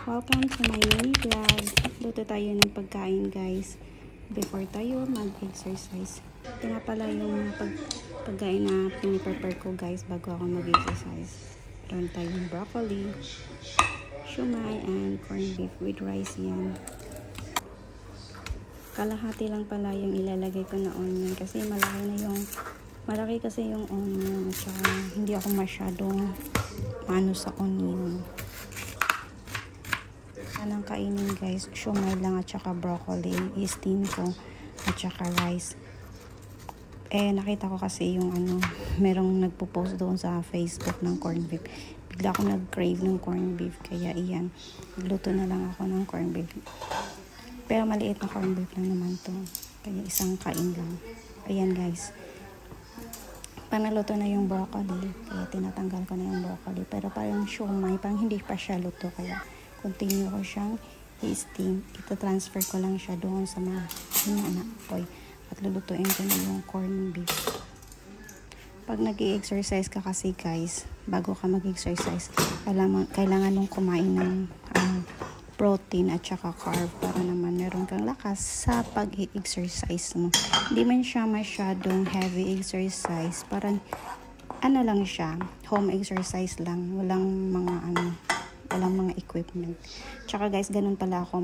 Welcome to my mini vlog. Luto tayo ng pagkain guys before tayo mag-exercise. Ito nga pala yung pagkain na piniprepare ko guys bago ako mag-exercise. Meron tayong broccoli, shumai, and corned beef with rice yan. Kalahati lang pala yung ilalagay ko na onion kasi malaki kasi yung onion at saka hindi ako masyadong ano sa onion. Anong kainin guys, shumai lang at saka broccoli, i-steam ko at saka rice. Nakita ko kasi yung merong nagpo-post doon sa Facebook ng corned beef. Bigla ako nag-crave ng corned beef, kaya iyan, nagluto na lang ako ng corned beef. Pero maliit na corned beef lang naman to, kaya isang kain lang. Ayan guys, panaluto na yung broccoli, kaya tinatanggal ko na yung broccoli. Pero parang shumai, parang hindi pa siya luto, kaya continue ko siyang i-steam. Ito-transfer ko lang siya doon sa mga apoy. At lulutuin ko na yung corned beef. Pag nag-i-exercise ka kasi guys, bago ka mag-exercise, kailangan mong kumain ng protein at saka carb para naman meron kang lakas sa pag-i-exercise mo. Hindi man siya masyadong heavy exercise. Parang lang siya, home exercise lang. Walang mga equipment. Tsaka guys, ganun pala ako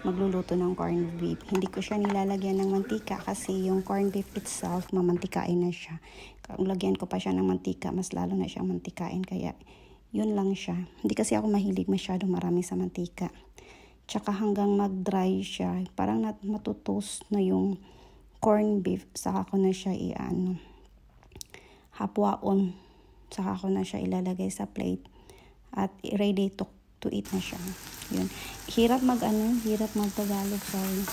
magluluto ng corned beef. Hindi ko siya nilalagyan ng mantika kasi yung corned beef itself, mamantikain na siya. Kung lagyan ko pa siya ng mantika, mas lalo na siyang mantikain. Kaya, yun lang siya. Hindi kasi ako mahilig masyadong marami sa mantika. Tsaka hanggang mag-dry siya, parang matutos na yung corned beef. Saka ko na siya hapwaon. Saka ko na siya ilalagay sa plate. At ready to eat na siya. Yun. Hirap mag-Tagalog, sorry.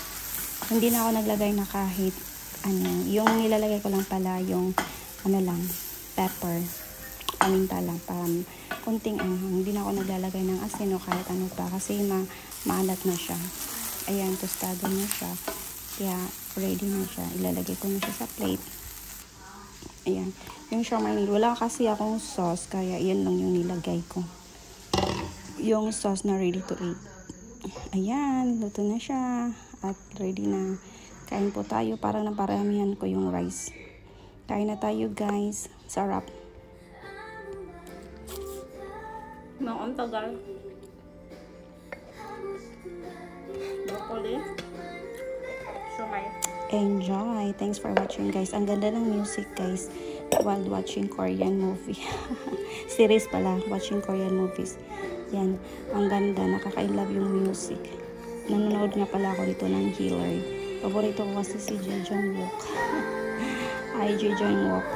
Hindi na ako naglagay na kahit yung nilalagay ko lang pala yung pepper, paminta lang, kunting hindi na ako naglalagay ng asin o kahit ano pa kasi maalat na siya. Ayan, tostado na siya. Kaya ready na siya. Ilalagay ko na siya sa plate. Ayan. Yung shumai, wala kasi akong sauce, kaya yan lang yung nilagay ko. Yung sauce na ready to eat. Ayan, luto na siya. At ready na. Kain po tayo. Parang naparamihan ko yung rice. Kain na tayo guys. Sarap. Ang tagal. Broccoli. Shumai. Enjoy. Thanks for watching guys. Ang ganda ng music guys while watching Korean movie. Series pala. Watching Korean movies. Yan, ang ganda, nakaka-love yung music. Nanonood nga pala ako dito ng Healer. Paborito ko kasi si Ji Jong-wook. Hi Ji Jong-wook.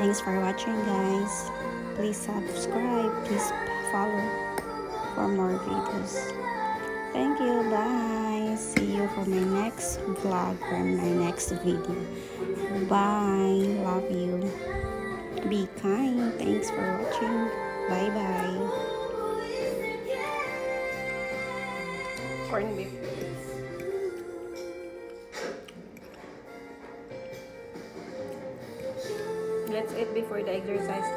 Thanks for watching guys. Please subscribe, please follow for more videos. Thank you, bye. See you for my next vlog or my next video. Bye, love you. Be kind. Thanks for watching. Bye-bye. Corned beef. Let's eat before the exercise.